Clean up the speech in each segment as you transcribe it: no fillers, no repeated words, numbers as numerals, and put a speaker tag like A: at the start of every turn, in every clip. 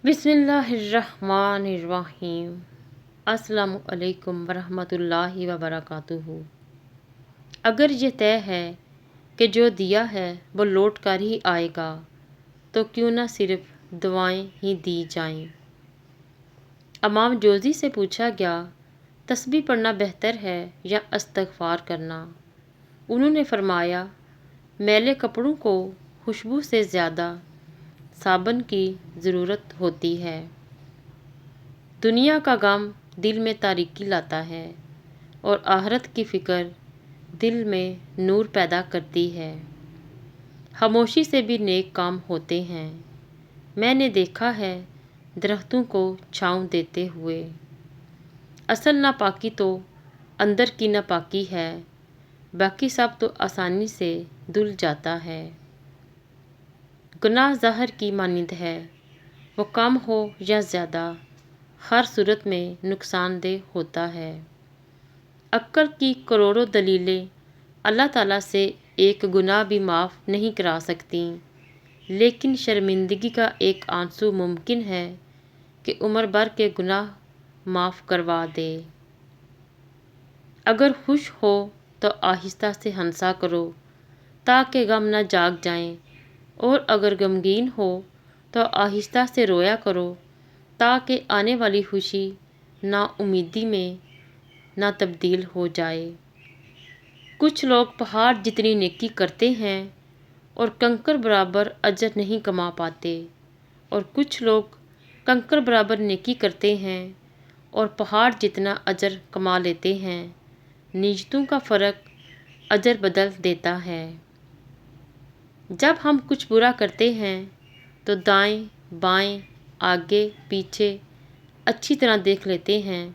A: بسم اللہ الرحمن الرحیم۔ السلام علیکم ورحمۃ اللہ وبرکاتہ۔ اگر یہ طے ہے کہ جو دیا ہے وہ لوٹ کر ہی آئے گا تو کیوں نہ صرف دعائیں ہی دی جائیں۔ امام جوزی سے پوچھا گیا تسبیح پڑھنا بہتر ہے یا استغفار کرنا؟ انہوں نے فرمایا میلے کپڑوں کو خوشبو سے زیادہ صابن کی ضرورت ہوتی ہے۔ دنیا کا غم دل میں تاریکی لاتا ہے اور آخرت کی فکر دل میں نور پیدا کرتی ہے۔ خاموشی سے بھی نیک کام ہوتے ہیں۔ میں نے دیکھا ہے درختوں کو چھاؤں دیتے ہوئے۔ اصل ناپاکی تو اندر کی ناپاکی ہے، باقی سب تو آسانی سے دھل جاتا ہے۔ گناہ زہر کی مانند ہے، وہ کم ہو یا زیادہ ہر صورت میں نقصان دہ ہوتا ہے۔ عقل کی کروڑوں دلیلیں اللہ تعالیٰ سے ایک گناہ بھی معاف نہیں کرا سکتیں، لیکن شرمندگی کا ایک آنسو ممکن ہے کہ عمر بھر کے گناہ معاف کروا دے۔ اگر خوش ہو تو آہستہ سے ہنسا کرو تاکہ غم نہ جاگ جائیں، اور اگر غمگین ہو تو آہستہ سے رویا کرو تاکہ آنے والی خوشی نا امیدی میں نہ تبدیل ہو جائے۔ کچھ لوگ پہاڑ جتنی نیکی کرتے ہیں اور کنکر برابر اجر نہیں کما پاتے، اور کچھ لوگ کنکر برابر نیکی کرتے ہیں اور پہاڑ جتنا اجر کما لیتے ہیں۔ نیتوں کا فرق اجر بدل دیتا ہے۔ جب ہم کچھ برا کرتے ہیں تو دائیں بائیں آگے پیچھے اچھی طرح دیکھ لیتے ہیں،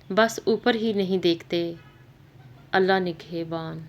A: بس اوپر ہی نہیں دیکھتے۔ اللہ نگہبان۔